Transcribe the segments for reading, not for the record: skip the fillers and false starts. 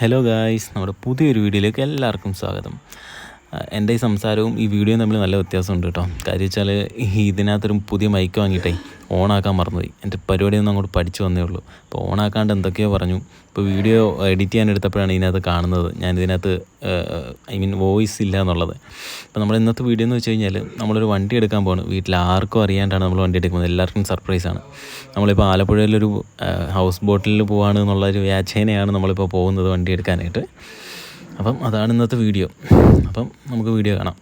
Hello guys, നമ്മുടെ പുതിയൊരു വീഡിയോയിലേക്ക് എല്ലാവർക്കും സ്വാഗതം. എൻ്റെ ഈ സംസാരവും ഈ വീഡിയോയും തമ്മിൽ നല്ല വ്യത്യാസമുണ്ട് കേട്ടോ. കാര്യം വെച്ചാൽ ഇതിനകത്തൊരു പുതിയ മൈക്ക് വാങ്ങിയിട്ടേ ഓണാക്കാൻ മറന്നുപോയി. എൻ്റെ പരിപാടിയൊന്നും അങ്ങോട്ട് പഠിച്ചു വന്നേ ഉള്ളൂ. അപ്പോൾ ഓണാക്കാണ്ട് എന്തൊക്കെയോ പറഞ്ഞു. ഇപ്പോൾ വീഡിയോ എഡിറ്റ് ചെയ്യാൻ എടുത്തപ്പോഴാണ് ഇതിനകത്ത് കാണുന്നത് ഞാനിതിനകത്ത് വോയിസ് ഇല്ല എന്നുള്ളത്. അപ്പോൾ നമ്മൾ ഇന്നത്തെ വീഡിയോ എന്ന് വെച്ച് കഴിഞ്ഞാൽ നമ്മളൊരു വണ്ടി എടുക്കാൻ പോകുന്നു. വീട്ടിൽ ആർക്കും അറിയാണ്ടാണ് നമ്മൾ വണ്ടി എടുക്കുന്നത്. എല്ലാവർക്കും സർപ്രൈസാണ്. നമ്മളിപ്പോൾ ആലപ്പുഴയിലൊരു ഹൗസ് ബോട്ടിൽ പോവാണ് എന്നുള്ളൊരു വ്യാഖ്യാനയാണ് നമ്മളിപ്പോൾ പോകുന്നത് വണ്ടി എടുക്കാനായിട്ട്. അപ്പം അതാണ് ഇന്നത്തെ വീഡിയോ. അപ്പം നമുക്ക് വീഡിയോ കാണാം.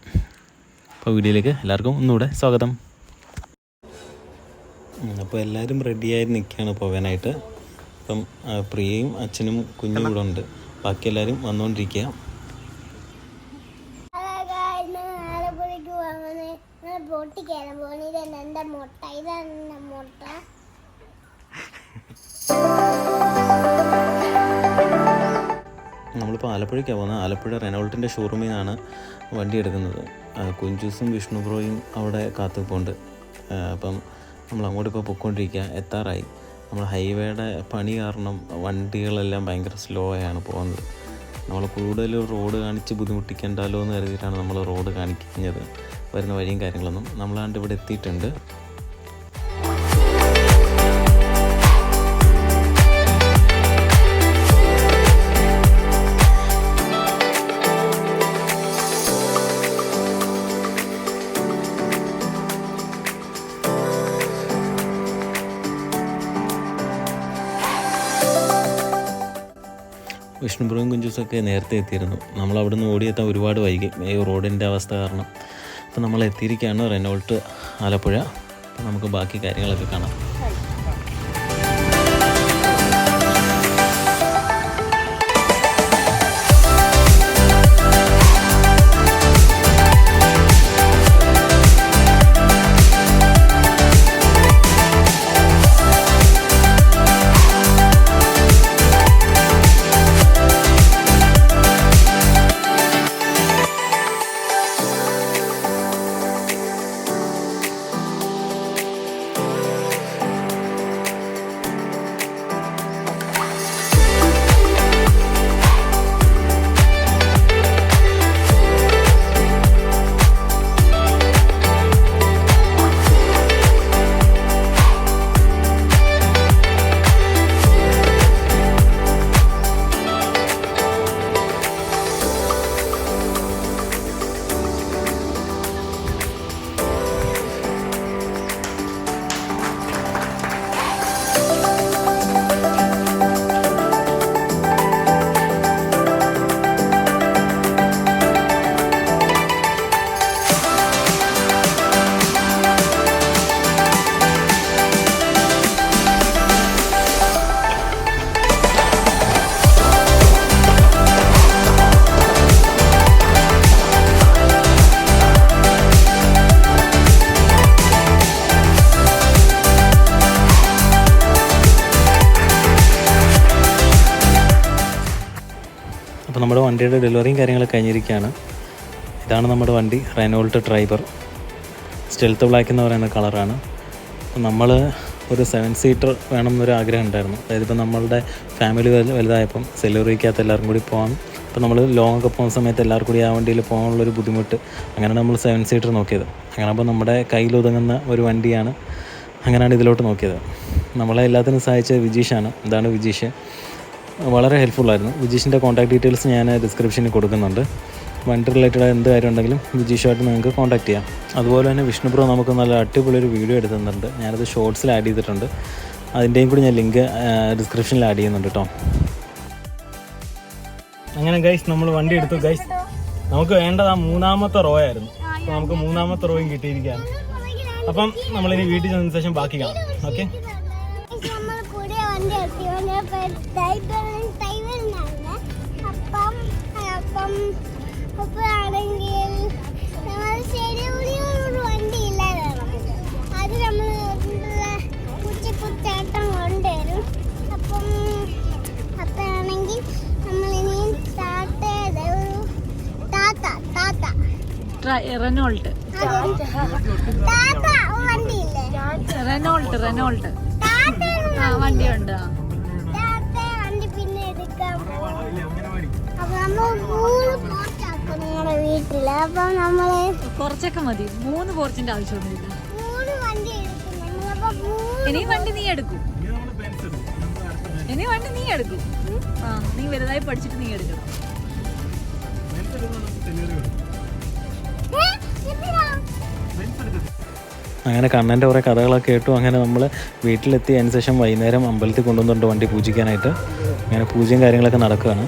അപ്പോൾ വീഡിയോയിലേക്ക് എല്ലാവർക്കും ഒന്നുകൂടെ സ്വാഗതം. അപ്പോൾ എല്ലാവരും റെഡിയായി നിൽക്കുകയാണ് പോകാനായിട്ട്. അപ്പം പ്രിയയും അച്ഛനും കുഞ്ഞും കൂടെ ഉണ്ട്. ബാക്കി എല്ലാവരും വന്നുകൊണ്ടിരിക്കുക. നമ്മളിപ്പോൾ ആലപ്പുഴയ്ക്കാണ് പോകുന്നത്. ആലപ്പുഴ റെനോൾട്ടിൻ്റെ ഷോറൂമിൽ നിന്നാണ് വണ്ടി എടുക്കുന്നത്. കുഞ്ചൂസും വിഷ്ണു ബ്രോയും അവിടെ കാത്തുപോണ്ട്. അപ്പം നമ്മൾ അങ്ങോട്ട് ഇപ്പോൾ പൊയ്ക്കൊണ്ടിരിക്കുക. എത്താറായി. നമ്മൾ ഹൈവേയുടെ പണി കാരണം വണ്ടികളെല്ലാം ഭയങ്കര സ്ലോ ആണ് പോകുന്നത്. നമ്മൾ കൂടുതൽ റോഡ് കാണിച്ച് ബുദ്ധിമുട്ടിക്കണ്ടല്ലോ എന്ന് കരുതിയിട്ടാണ് നമ്മൾ റോഡ് കാണിക്കുന്നത്. വരുന്ന വഴിയും കാര്യങ്ങളൊന്നും. നമ്മളാണ്ട് ഇവിടെ എത്തിയിട്ടുണ്ട്. വിഷ്ണുപുരം കുഞ്ചൂസൊക്കെ നേരത്തെ എത്തിയിരുന്നു. നമ്മൾ അവിടെ നിന്ന് ഓടിയെത്താൻ ഒരുപാട് വൈകി ഈ റോഡിൻ്റെ അവസ്ഥ കാരണം. അപ്പോൾ നമ്മൾ എത്തിയിരിക്കുകയാണ് റെനോൾട്ട് ആലപ്പുഴ. അപ്പോൾ നമുക്ക് ബാക്കി കാര്യങ്ങളൊക്കെ കാണാം. അപ്പോൾ നമ്മുടെ വണ്ടിയുടെ ഡെലിവറിയും കാര്യങ്ങളൊക്കെ കഴിഞ്ഞിരിക്കുകയാണ്. ഇതാണ് നമ്മുടെ വണ്ടി, റെനോൾട്ട് ട്രൈബർ. സ്റ്റെൽത്ത് ബ്ലാക്ക് എന്ന് പറയുന്ന കളറാണ്. അപ്പോൾ നമ്മൾ ഒരു 7 സീറ്റർ വേണം എന്നൊരു ആഗ്രഹം ഉണ്ടായിരുന്നു. അതായത് ഇപ്പോൾ നമ്മളുടെ ഫാമിലി വലുതായപ്പം സെലറിക്കകത്ത് എല്ലാവരും കൂടി പോകാം. അപ്പോൾ നമ്മൾ ലോങ് ഒക്കെ പോകുന്ന സമയത്ത് എല്ലാവർക്കും കൂടി ആ വണ്ടിയിൽ പോകാനുള്ളൊരു ബുദ്ധിമുട്ട്. അങ്ങനെയാണ് നമ്മൾ 7 സീറ്റർ നോക്കിയത്. അങ്ങനെ അപ്പോൾ നമ്മുടെ കയ്യിലൊതുങ്ങുന്ന ഒരു വണ്ടിയാണ്. അങ്ങനെയാണ് ഇതിലോട്ട് നോക്കിയത്. നമ്മളെ എല്ലാത്തിനും സഹായിച്ചത് വിജീഷാണ്. ഇതാണ് വിജീഷ്. വളരെ ഹെൽപ്ഫുള്ളായിരുന്നു. വിജീഷിൻ്റെ കോൺടാക്ട് ഡീറ്റെയിൽസ് ഞാൻ ഡിസ്ക്രിപ്ഷനിൽ കൊടുക്കുന്നുണ്ട്. വണ്ടി റിലേറ്റഡ് എന്ത് കാര്യം ഉണ്ടെങ്കിലും വിജീഷുമായിട്ട് നിങ്ങൾക്ക് കോൺടാക്ട് ചെയ്യാം. അതുപോലെ തന്നെ വിഷ്ണു ബ്രോ നമുക്ക് നല്ല അടിപൊളിയൊരു വീഡിയോ എടുത്തുന്നുണ്ട്. ഞാനത് ഷോർട്സിൽ ആഡ് ചെയ്തിട്ടുണ്ട്. അതിൻ്റെയും കൂടി ഞാൻ ലിങ്ക് ഡിസ്ക്രിപ്ഷനിൽ ആഡ് ചെയ്യുന്നുണ്ട് കേട്ടോ. അങ്ങനെ ഗൈസ് നമ്മൾ വണ്ടി എടുത്തു. ഗൈസ് നമുക്ക് വേണ്ടത് ആ 3ാമത്തെ റോ ആയിരുന്നു. അപ്പോൾ നമുക്ക് 3ാമത്തെ റോയും കിട്ടിയിരിക്കുകയാണ്. അപ്പം നമ്മളിനി വീട്ടിൽ ചെന്നതിന് ശേഷം ബാക്കി കാണാം. ഓക്കെ. അത് നമ്മൾ പുച്ചേട്ടം കൊണ്ടുവരും. അപ്പം അപ്പോഴാണെങ്കിൽ നമ്മളിനി സ്റ്റാർട്ട് ചെയ്ത ഒരു റെനോൾട്ട് റെനോൾട്ട് ആ വണ്ടിയുണ്ട്. വണ്ടി പിന്നെ എടുക്കാം. അപ്പൊ നമ്മള് കുറച്ചൊക്കെ മതി, 3 പോർച്ചിന്റെ ആവശ്യമൊന്നുമില്ല. 3 വണ്ടി എടുക്കും നമ്മളപ്പോ ഇനി വണ്ടി നീ എടുക്കും, ആ നീ വലുതായി പഠിച്ചിട്ട് നീ എടുക്കണം. അങ്ങനെ കണ്ണൻ്റെ കുറേ കഥകളൊക്കെ കേട്ടു. അങ്ങനെ നമ്മൾ വീട്ടിലെത്തി അതിന് ശേഷം വൈകുന്നേരം അമ്പലത്തിൽ കൊണ്ടുവന്നിട്ടുണ്ട് വണ്ടി പൂജിക്കാനായിട്ട്. അങ്ങനെ പൂജയും കാര്യങ്ങളൊക്കെ നടക്കുകയാണ്.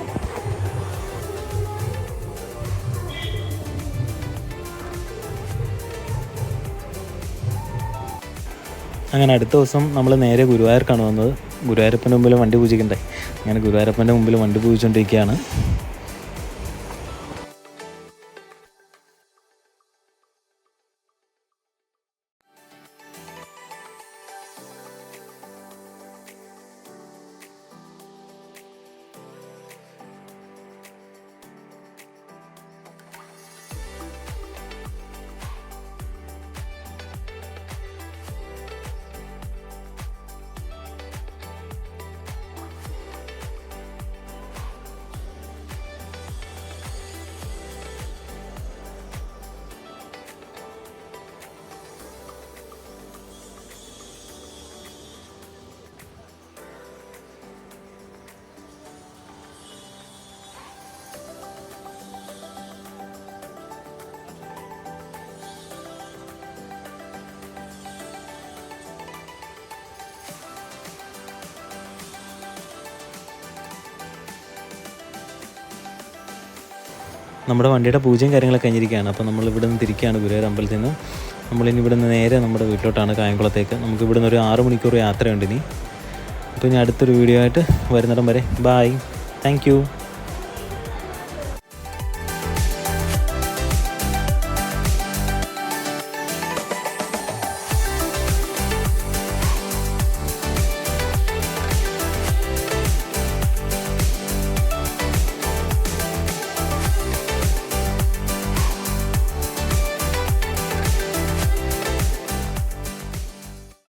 അങ്ങനെ അടുത്ത ദിവസം നമ്മൾ നേരെ ഗുരുവായൂർക്കാണ് വന്നത്. ഗുരുവായൂരപ്പൻ്റെ മുമ്പിൽ വണ്ടി പൂജിക്കണ്ടേ, അങ്ങനെ ഗുരുവായൂരപ്പൻ്റെ മുമ്പിൽ വണ്ടി പൂജിച്ചുകൊണ്ടിരിക്കുകയാണ്. നമ്മുടെ വണ്ടിയുടെ പൂജയും കാര്യങ്ങളൊക്കെ കഴിഞ്ഞിരിക്കുകയാണ്. അപ്പോൾ നമ്മൾ ഇവിടെ നിന്ന് തിരിക്കുകയാണ് ഗുരുവായൂർ അമ്പലത്തിൽ നിന്ന്. നമ്മളിനി ഇവിടെ നിന്ന് നേരെ നമ്മുടെ വീട്ടിലോട്ടാണ്, കായംകുളത്തേക്ക്. നമുക്ക് ഇവിടെ നിന്ന് ഒരു 6 മണിക്കൂർ യാത്രയുണ്ട് ഇനി. അപ്പോൾ ഇനി അടുത്തൊരു വീഡിയോ ആയിട്ട് വരുന്നിടം വരെ ബായ്, താങ്ക് യു.